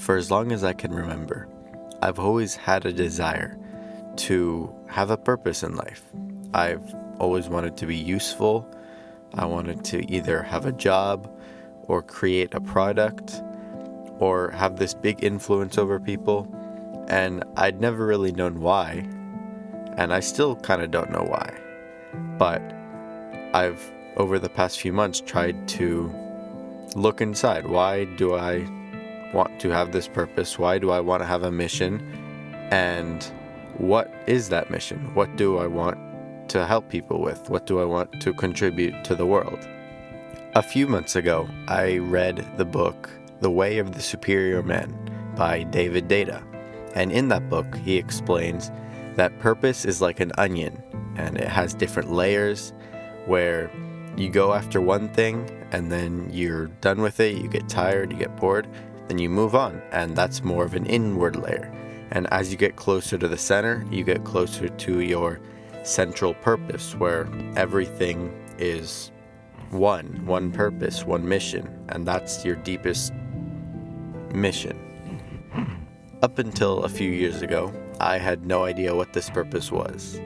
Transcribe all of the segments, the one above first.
For as long as I can remember, I've always had a desire to have a purpose in life. I've always wanted to be useful. I wanted to either have a job or create a product or have this big influence over people. And I'd never really known why. And I still kind of don't know why. But I've, over the past few months, tried to look inside. Why do I want to have this purpose? Why do I want to have a mission? And what is that mission? What do I want to help people with? What do I want to contribute to the world? A few months ago, I read the book, The Way of the Superior Man by David Data. And in that book, he explains that purpose is like an onion, and it has different layers where you go after one thing and then you're done with it, you get tired, you get bored, then you move on, and that's more of an inward layer. And as you get closer to the center, you get closer to your central purpose, where everything is one purpose, one mission, and that's your deepest mission. Up until a few years ago, I had no idea what this purpose was.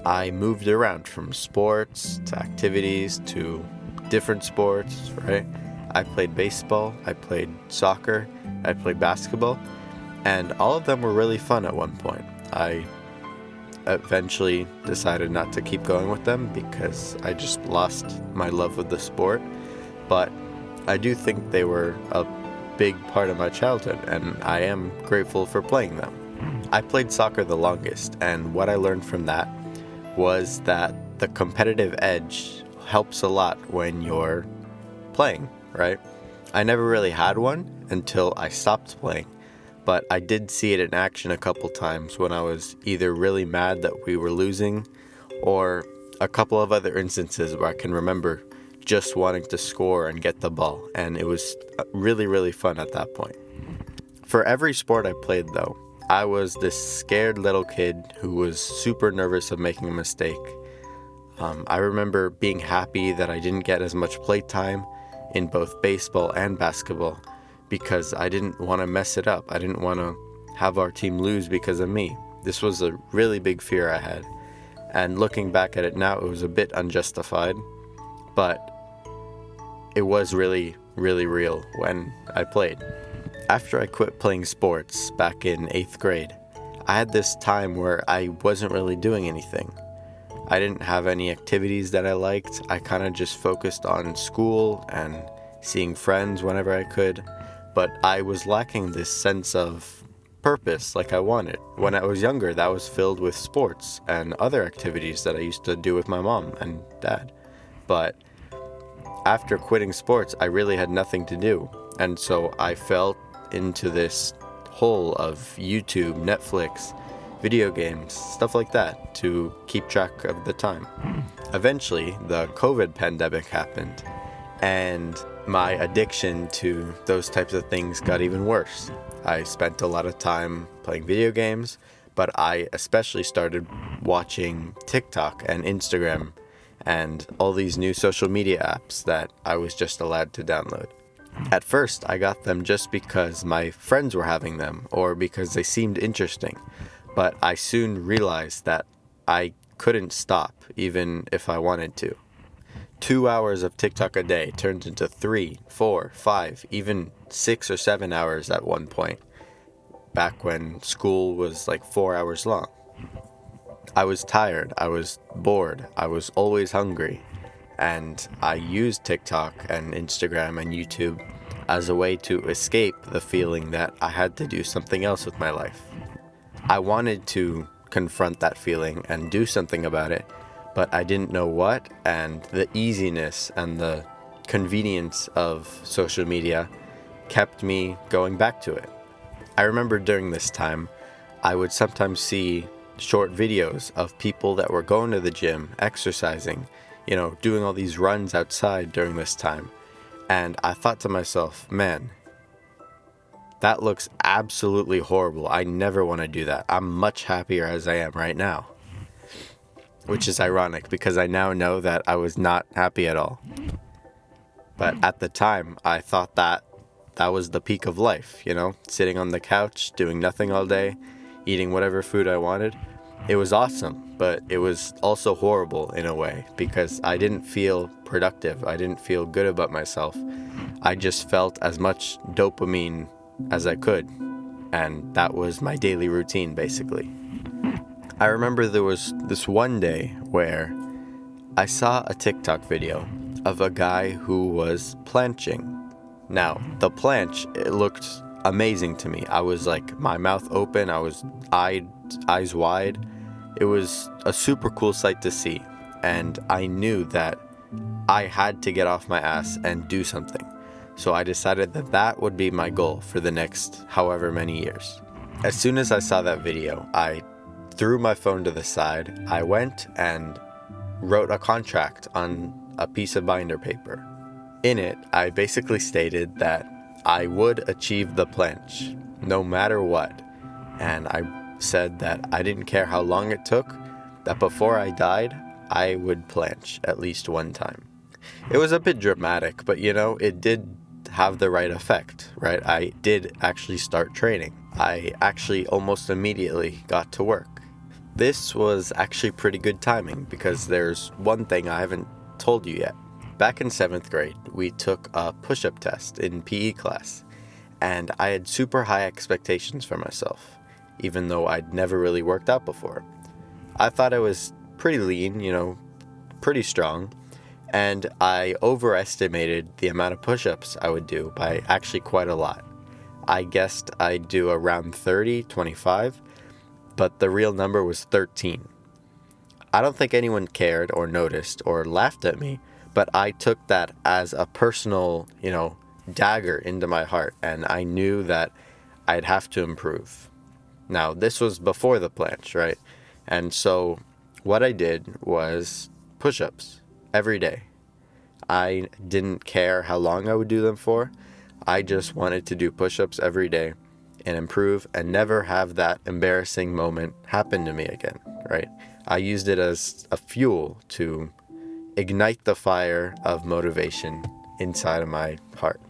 I moved around from sports to activities to different sports, right? I played baseball, I played soccer, I played basketball, and all of them were really fun at one point. I eventually decided not to keep going with them because I just lost my love of the sport, but I do think they were a big part of my childhood, and I am grateful for playing them. I played soccer the longest, and what I learned from that was that the competitive edge helps a lot when you're playing, right? I never really had one until I stopped playing, but I did see it in action a couple times when I was either really mad that we were losing or a couple of other instances where I can remember just wanting to score and get the ball, and it was really, really fun at that point. For every sport I played, though, I was this scared little kid who was super nervous of making a mistake. I remember being happy that I didn't get as much playtime in both baseball and basketball because I didn't want to mess it up. I didn't want to have our team lose because of me. This was a really big fear I had. And looking back at it now, it was a bit unjustified, but it was really, really real when I played. After I quit playing sports back in 8th grade, I had this time where I wasn't really doing anything. I didn't have any activities that I liked. I kind of just focused on school and seeing friends whenever I could, but I was lacking this sense of purpose like I wanted. When I was younger, that was filled with sports and other activities that I used to do with my mom and dad. But after quitting sports, I really had nothing to do, and so I fell into this hole of YouTube, Netflix, video games, stuff like that to keep track of the time. Eventually, the COVID pandemic happened, and my addiction to those types of things got even worse. I spent a lot of time playing video games, but I especially started watching TikTok and Instagram and all these new social media apps that I was just allowed to download. At first, I got them just because my friends were having them or because they seemed interesting, but I soon realized that I couldn't stop even if I wanted to. 2 hours of TikTok a day turned into 3, 4, 5, even 6 or 7 hours at one point, back when school was like 4 hours long. I was tired, I was bored, I was always hungry, and I used TikTok and Instagram and YouTube as a way to escape the feeling that I had to do something else with my life. I wanted to confront that feeling and do something about it, but I didn't know what, and the easiness and the convenience of social media kept me going back to it. I remember during this time, I would sometimes see short videos of people that were going to the gym, exercising, doing all these runs outside during this time. And I thought to myself, man, that looks absolutely horrible. I never want to do that. I'm much happier as I am right now. Which is ironic because I now know that I was not happy at all. But at the time, I thought that that was the peak of life, sitting on the couch, doing nothing all day, eating whatever food I wanted. It was awesome, but it was also horrible in a way because I didn't feel productive. I didn't feel good about myself. I just felt as much dopamine as I could, and that was my daily routine, basically. I remember there was this one day where I saw a TikTok video of a guy who was planching. Now, the planche, it looked amazing to me. I was like, my mouth open, I was eyes wide. It was a super cool sight to see, and I knew that I had to get off my ass and do something. So I decided that that would be my goal for the next however many years. As soon as I saw that video, I threw my phone to the side. I went and wrote a contract on a piece of binder paper. In it, I basically stated that I would achieve the planche, no matter what. And I said that I didn't care how long it took, that before I died, I would planche at least one time. It was a bit dramatic, but it did have the right effect, right? I did actually start training. I actually almost immediately got to work. This was actually pretty good timing because there's one thing I haven't told you yet. Back in 7th grade, we took a push-up test in PE class, and I had super high expectations for myself, even though I'd never really worked out before. I thought I was pretty lean, pretty strong, and I overestimated the amount of push-ups I would do by actually quite a lot. I guessed I'd do around 30, 25, but the real number was 13. I don't think anyone cared or noticed or laughed at me, but I took that as a personal, dagger into my heart, and I knew that I'd have to improve. Now, this was before the planche, right? And so what I did was push-ups every day. I didn't care how long I would do them for. I just wanted to do push-ups every day and improve and never have that embarrassing moment happen to me again, right? I used it as a fuel to ignite the fire of motivation inside of my heart.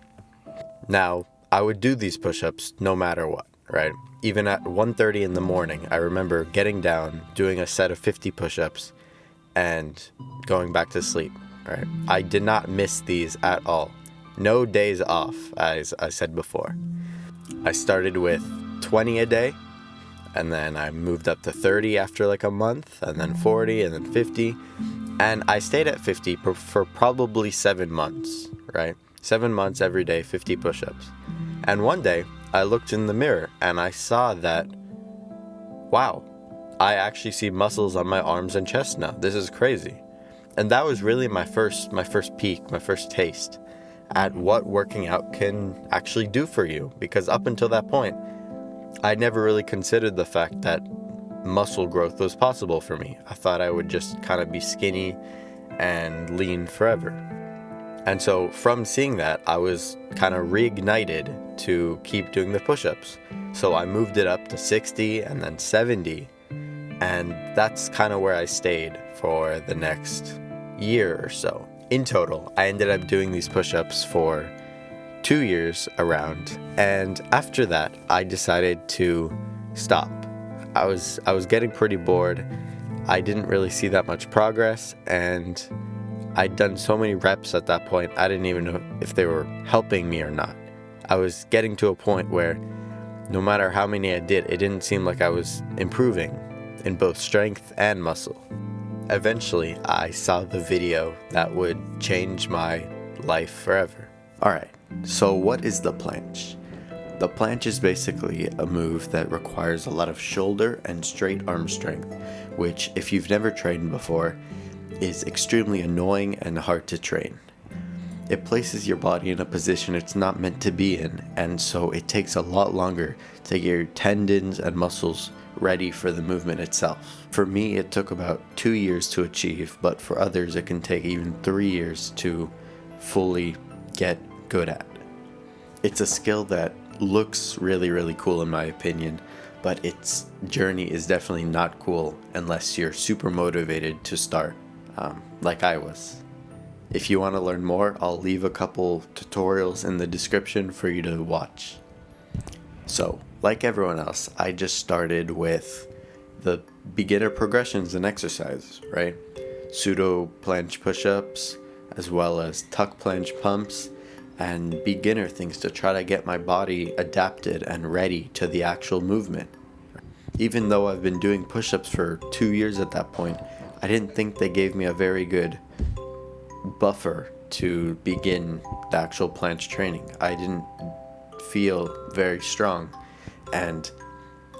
Now, I would do these push-ups no matter what, right? Even at 1:30 in the morning, I remember getting down, doing a set of 50 push-ups, and going back to sleep, right? I did not miss these at all. No days off, as I said before. I started with 20 a day, and then I moved up to 30 after like a month, and then 40, and then 50. And I stayed at 50 for probably 7 months, right? 7 months every day, 50 push-ups. And one day, I looked in the mirror and I saw that, wow, I actually see muscles on my arms and chest now. This is crazy. And that was really my first peak, my first taste at what working out can actually do for you. Because up until that point, I never really considered the fact that muscle growth was possible for me. I thought I would just kind of be skinny and lean forever. And so from seeing that, I was kind of reignited to keep doing the push-ups. So I moved it up to 60 and then 70. And that's kind of where I stayed for the next year or so. In total, I ended up doing these push-ups for 2 years around. And after that, I decided to stop. I was getting pretty bored. I didn't really see that much progress, and I'd done so many reps at that point, I didn't even know if they were helping me or not. I was getting to a point where no matter how many I did, it didn't seem like I was improving in both strength and muscle. Eventually, I saw the video that would change my life forever. Alright, so what is the planche? The planche is basically a move that requires a lot of shoulder and straight arm strength, which, if you've never trained before, is extremely annoying and hard to train. It places your body in a position it's not meant to be in, and so it takes a lot longer to get your tendons and muscles ready for the movement itself. For me, it took about 2 years to achieve, but for others it can take even 3 years to fully get good at. It's a skill that looks really, really cool in my opinion, but its journey is definitely not cool unless you're super motivated to start, like I was. If you want to learn more, I'll leave a couple tutorials in the description for you to watch. So, like everyone else, I just started with the beginner progressions and exercises, right? Pseudo planche push-ups, as well as tuck planche pumps, and beginner things to try to get my body adapted and ready to the actual movement. Even though I've been doing push-ups for 2 years at that point, I didn't think they gave me a very good buffer to begin the actual planche training. I didn't feel very strong, and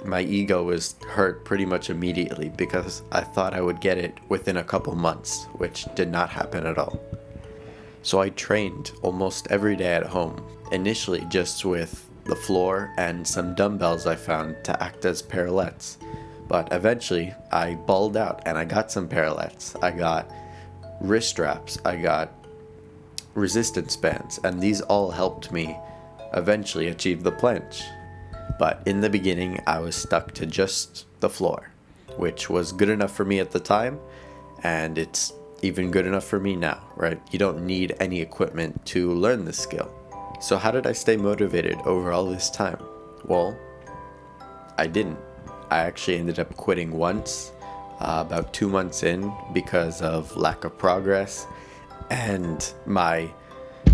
my ego was hurt pretty much immediately because I thought I would get it within a couple months, which did not happen at all. So I trained almost every day at home, initially just with the floor and some dumbbells I found to act as parallettes. But eventually I balled out and I got some parallettes. I got wrist straps, I got resistance bands, and these all helped me eventually achieve the planche. But in the beginning, I was stuck to just the floor, which was good enough for me at the time, and it's even good enough for me now, right? You don't need any equipment to learn this skill. So how did I stay motivated over all this time? Well, I didn't. I actually ended up quitting once, about 2 months in, because of lack of progress and my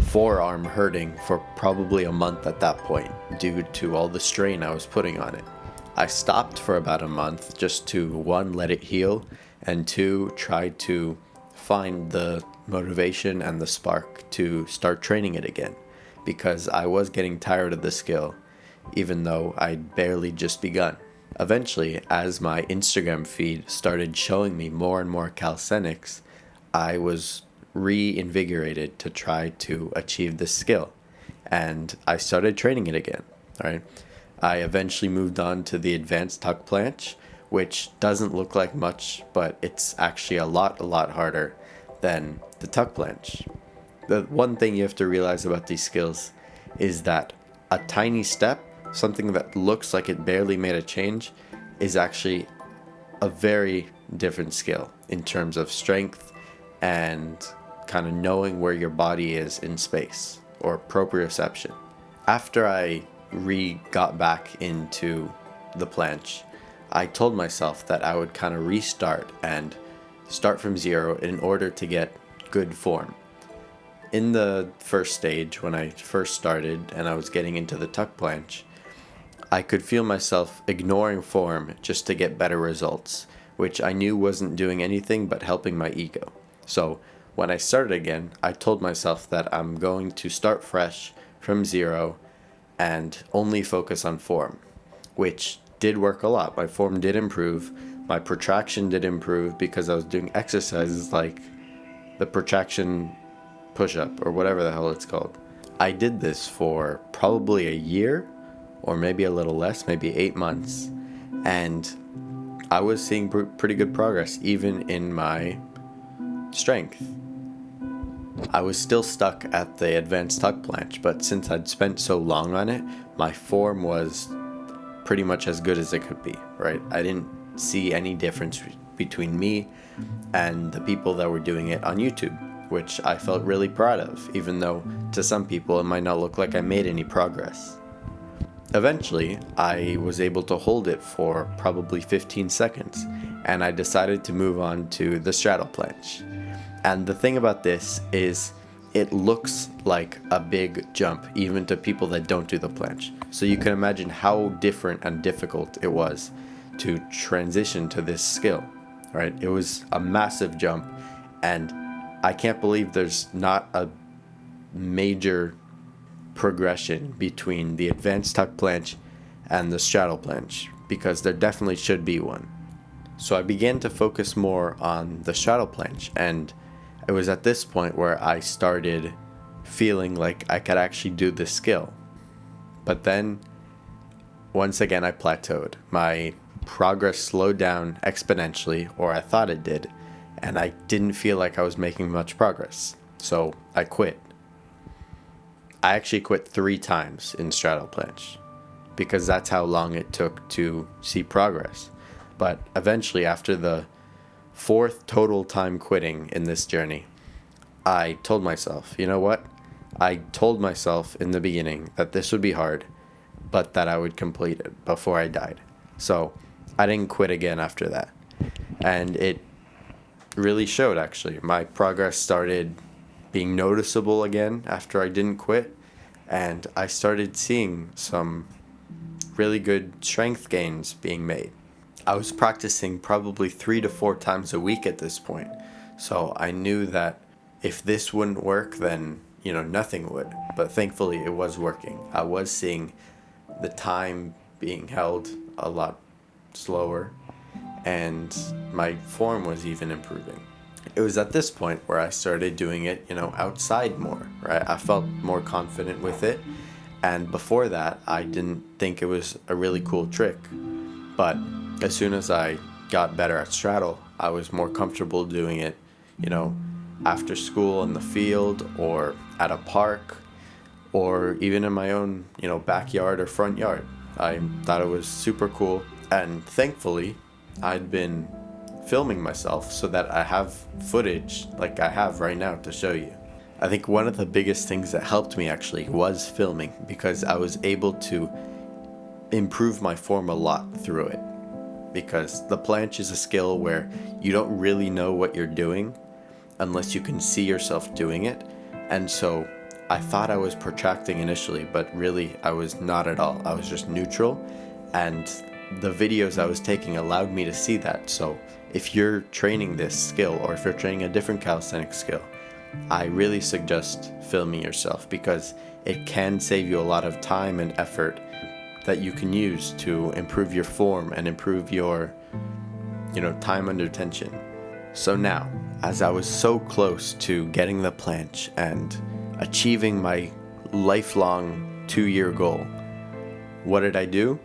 forearm hurting for probably a month at that point due to all the strain I was putting on it. I stopped for about a month just to, one, let it heal, and two, try to find the motivation and the spark to start training it again, because I was getting tired of the skill, even though I'd barely just begun. Eventually, as my Instagram feed started showing me more and more calisthenics, I was reinvigorated to try to achieve this skill, and I started training it again. All right, I eventually moved on to the advanced tuck planche, which doesn't look like much, but it's actually a lot harder than the tuck planche. The one thing you have to realize about these skills is that a tiny step, something that looks like it barely made a change, is actually a very different skill in terms of strength and kind of knowing where your body is in space, or proprioception. After I got back into the planche, I told myself that I would kind of restart and start from zero in order to get good form. In the first stage, when I first started and I was getting into the tuck planche, I could feel myself ignoring form just to get better results, which I knew wasn't doing anything but helping my ego. So when I started again, I told myself that I'm going to start fresh from zero and only focus on form, which did work a lot. My form did improve. My protraction did improve because I was doing exercises like the protraction push-up or whatever the hell it's called. I did this for probably a year, or maybe a little less, maybe 8 months, and I was seeing pretty good progress even in my strength. I was still stuck at the advanced tuck planche, but since I'd spent so long on it, my form was pretty much as good as it could be, right? I didn't see any difference between me and the people that were doing it on YouTube, which I felt really proud of, even though to some people it might not look like I made any progress. Eventually, I was able to hold it for probably 15 seconds, and I decided to move on to the straddle planche. And the thing about this is it looks like a big jump even to people that don't do the planche. So you can imagine how different and difficult it was to transition to this skill, right? It was a massive jump, and I can't believe there's not a major progression between the advanced tuck planche and the straddle planche, because there definitely should be one. So I began to focus more on the straddle planche, and it was at this point where I started feeling like I could actually do this skill. But then, once again, I plateaued. My progress slowed down exponentially, or I thought it did, and I didn't feel like I was making much progress. So I quit. I actually quit 3 times in straddle planche, because that's how long it took to see progress. But eventually, after the 4th total time quitting in this journey, I told myself, you know what? I told myself in the beginning that this would be hard, but that I would complete it before I died. So I didn't quit again after that. And it really showed, actually. My progress started being noticeable again after I didn't quit. And I started seeing some really good strength gains being made. I was practicing probably 3 to 4 times a week at this point. So I knew that if this wouldn't work, then, nothing would. But thankfully, it was working. I was seeing the time being held a lot slower, and my form was even improving. It was at this point where I started doing it, outside more, right? I felt more confident with it. And before that, I didn't think it was a really cool trick. But as soon as I got better at straddle, I was more comfortable doing it, after school in the field or at a park or even in my own, backyard or front yard. I thought it was super cool. And thankfully, I'd been filming myself so that I have footage like I have right now to show you. I think one of the biggest things that helped me actually was filming, because I was able to improve my form a lot through it. Because the planche is a skill where you don't really know what you're doing unless you can see yourself doing it. And so I thought I was protracting initially, but really I was not at all. I was just neutral, and the videos I was taking allowed me to see that. So if you're training this skill, or if you're training a different calisthenics skill, I really suggest filming yourself, because it can save you a lot of time and effort that you can use to improve your form and improve your, time under tension. So now, as I was so close to getting the planche and achieving my lifelong 2-year goal, what did I do?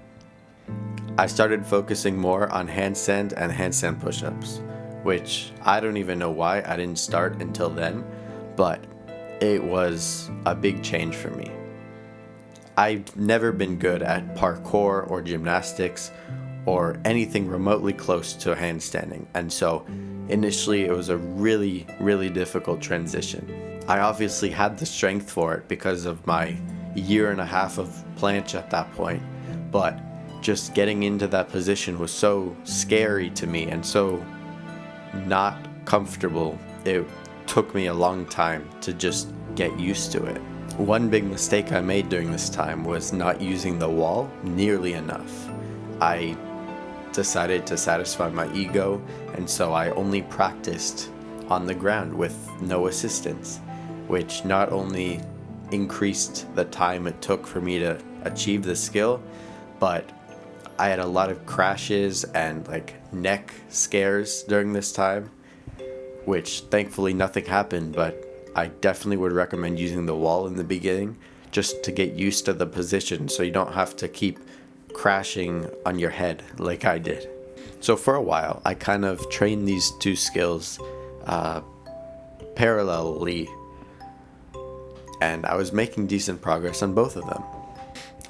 I started focusing more on handstand and handstand push-ups, which I don't even know why I didn't start until then, but it was a big change for me. I've never been good at parkour or gymnastics or anything remotely close to handstanding, and so initially it was a really, really difficult transition. I obviously had the strength for it because of my 1.5 years of planche at that point, but just getting into that position was so scary to me and so not comfortable. It took me a long time to just get used to it. One big mistake I made during this time was not using the wall nearly enough. I decided to satisfy my ego, and so I only practiced on the ground with no assistance, which not only increased the time it took for me to achieve the skill, but I had a lot of crashes and neck scares during this time, which thankfully nothing happened, but I definitely would recommend using the wall in the beginning just to get used to the position so you don't have to keep crashing on your head like I did. So for a while, I kind of trained these two skills parallelly, and I was making decent progress on both of them.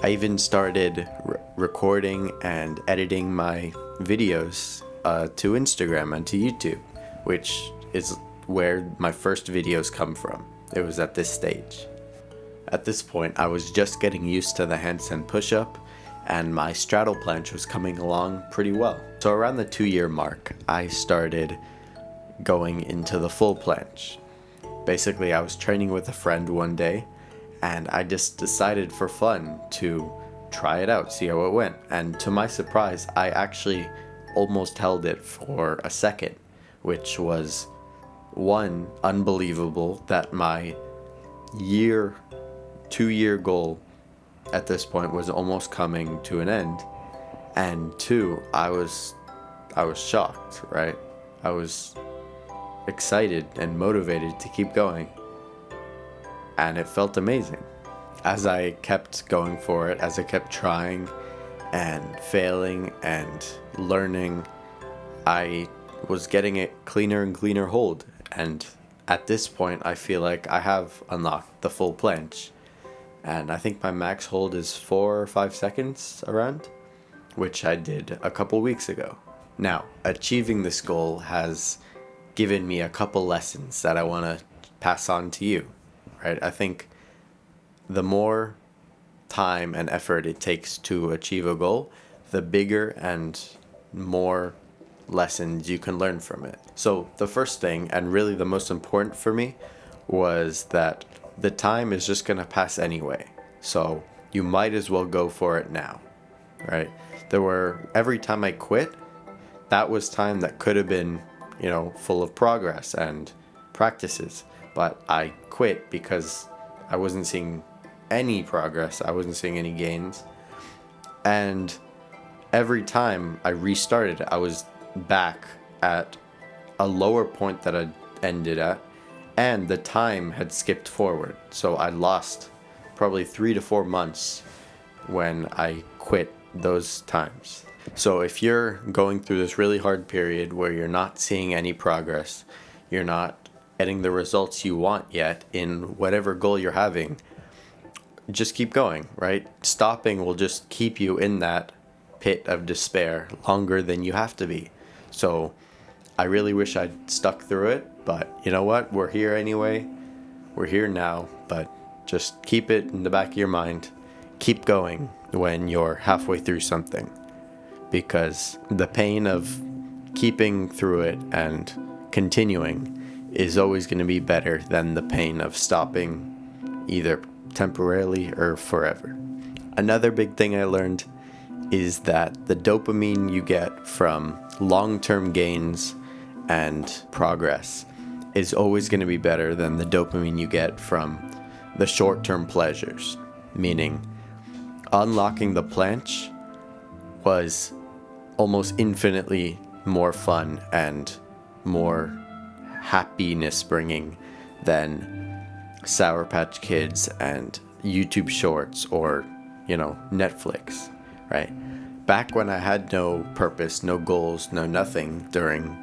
I even started recording and editing my videos to Instagram and to YouTube, which is where my first videos come from. It was at this stage. At this point, I was just getting used to the handstand push-up, and my straddle planche was coming along pretty well. So around the 2-year mark, I started going into the full planche. Basically, I was training with a friend one day, and I just decided for fun to try it out, see how it went. And to my surprise, I actually almost held it for a second, which was one, unbelievable that my 2-year goal at this point was almost coming to an end, and two, I was shocked, right? I was excited and motivated to keep going, and it felt amazing. As I kept going for it, as I kept trying and failing and learning, I was getting it cleaner and cleaner hold. And at this point, I feel like I have unlocked the full planche. And I think my max hold is 4 or 5 seconds around, which I did a couple weeks ago. Now, achieving this goal has given me a couple lessons that I want to pass on to you, right? I think the more time and effort it takes to achieve a goal, the bigger and more lessons you can learn from it. So the first thing, and really the most important for me, was that the time is just going to pass anyway. So you might as well go for it now, right? Every time I quit, that was time that could have been, full of progress and practices. But I quit because I wasn't seeing any progress. I wasn't seeing any gains. And every time I restarted, I was back at a lower point that I ended at, and the time had skipped forward. So I lost probably 3 to 4 months when I quit those times. So if you're going through this really hard period where you're not seeing any progress, you're not getting the results you want yet in whatever goal you're having, just keep going, right? Stopping will just keep you in that pit of despair longer than you have to be. So I really wish I'd stuck through it, but you know what? We're here anyway. We're here now, but just keep it in the back of your mind. Keep going when you're halfway through something, because the pain of keeping through it and continuing is always going to be better than the pain of stopping, either temporarily or forever. Another big thing I learned is that the dopamine you get from long-term gains and progress is always going to be better than the dopamine you get from the short-term pleasures. Meaning, unlocking the planche was almost infinitely more fun and more happiness bringing than Sour Patch Kids and YouTube Shorts or, Netflix, right? Back when I had no purpose, no goals, no nothing during,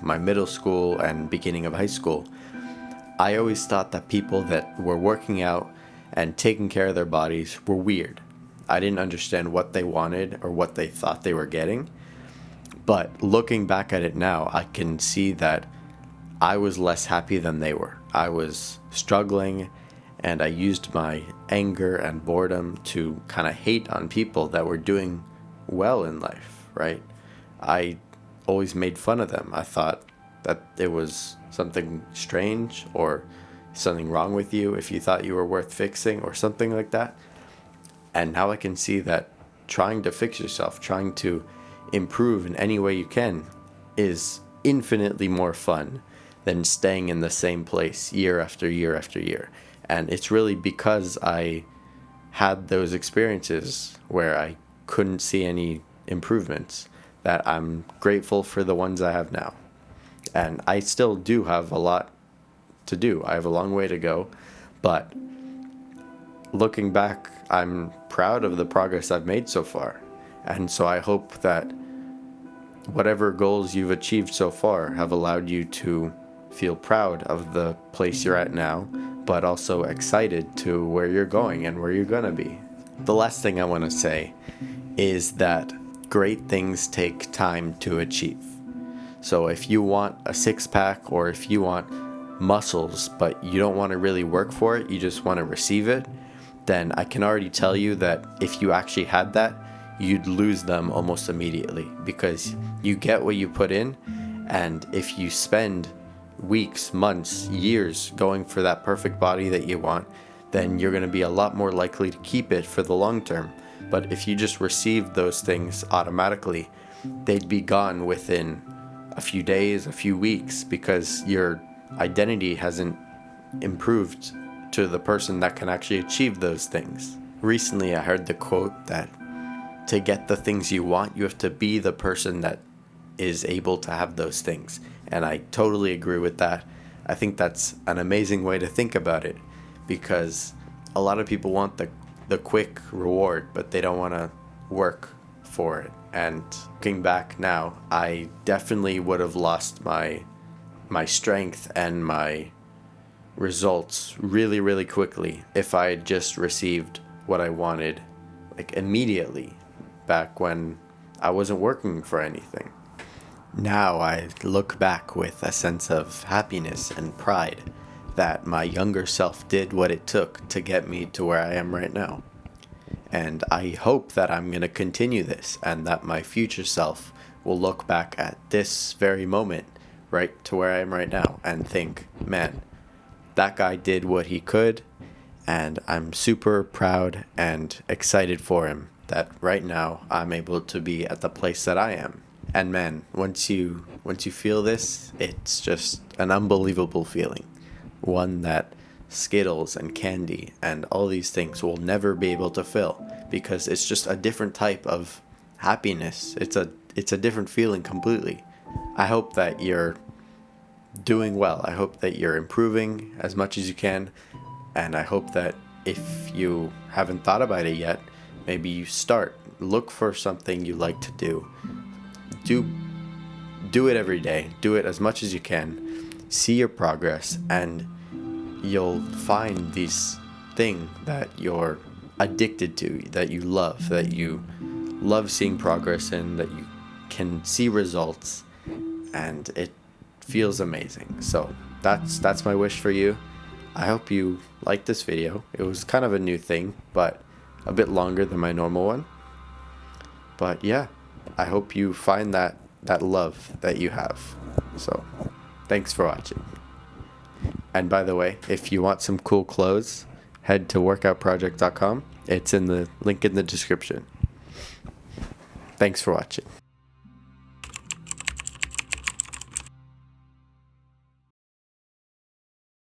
my middle school and beginning of high school, I always thought that people that were working out and taking care of their bodies were weird. I didn't understand what they wanted or what they thought they were getting. But looking back at it now, I can see that I was less happy than they were. I was struggling, and I used my anger and boredom to kind of hate on people that were doing well in life, right? I always made fun of them. I thought that it was something strange or something wrong with you if you thought you were worth fixing or something like that. And now I can see that trying to fix yourself, trying to improve in any way you can, is infinitely more fun than staying in the same place year after year after year. And it's really because I had those experiences where I couldn't see any improvements that I'm grateful for the ones I have now. And I still do have a lot to do. I have a long way to go, but looking back, I'm proud of the progress I've made so far. And so I hope that whatever goals you've achieved so far have allowed you to feel proud of the place you're at now, but also excited to where you're going and where you're going to be. The last thing I want to say is that great things take time to achieve. So if you want a six-pack or if you want muscles, but you don't want to really work for it, you just want to receive it, then I can already tell you that if you actually had that, you'd lose them almost immediately, because you get what you put in. And if you spend weeks, months, years going for that perfect body that you want, then you're going to be a lot more likely to keep it for the long term. But if you just received those things automatically, they'd be gone within a few days, a few weeks, because your identity hasn't improved to the person that can actually achieve those things. Recently, I heard the quote that to get the things you want, you have to be the person that is able to have those things. And I totally agree with that. I think that's an amazing way to think about it, because a lot of people want the quick reward, but they don't want to work for it. And looking back now, I definitely would have lost my strength and my results really, really quickly if I had just received what I wanted like immediately back when I wasn't working for anything. Now I look back with a sense of happiness and pride that my younger self did what it took to get me to where I am right now. And I hope that I'm going to continue this and that my future self will look back at this very moment, right to where I am right now, and think, man, that guy did what he could, and I'm super proud and excited for him that right now I'm able to be at the place that I am. And man, once you feel this, it's just an unbelievable feeling. One that Skittles and candy and all these things will never be able to fill, because it's just a different type of happiness. It's a different feeling completely. I hope that you're doing well. I hope that you're improving as much as you can, and I hope that if you haven't thought about it yet, maybe you start. Look for something you like to do. Do it every day. Do it as much as you can. See your progress, and you'll find these thing that you're addicted to, that you love seeing progress in, that you can see results, and it feels amazing. So that's my wish for you. I hope you liked this video. It was kind of a new thing, but a bit longer than my normal one. But yeah, I hope you find that love that you have. So thanks for watching. And by the way, if you want some cool clothes, head to workoutproject.com. It's in the link in the description. Thanks for watching.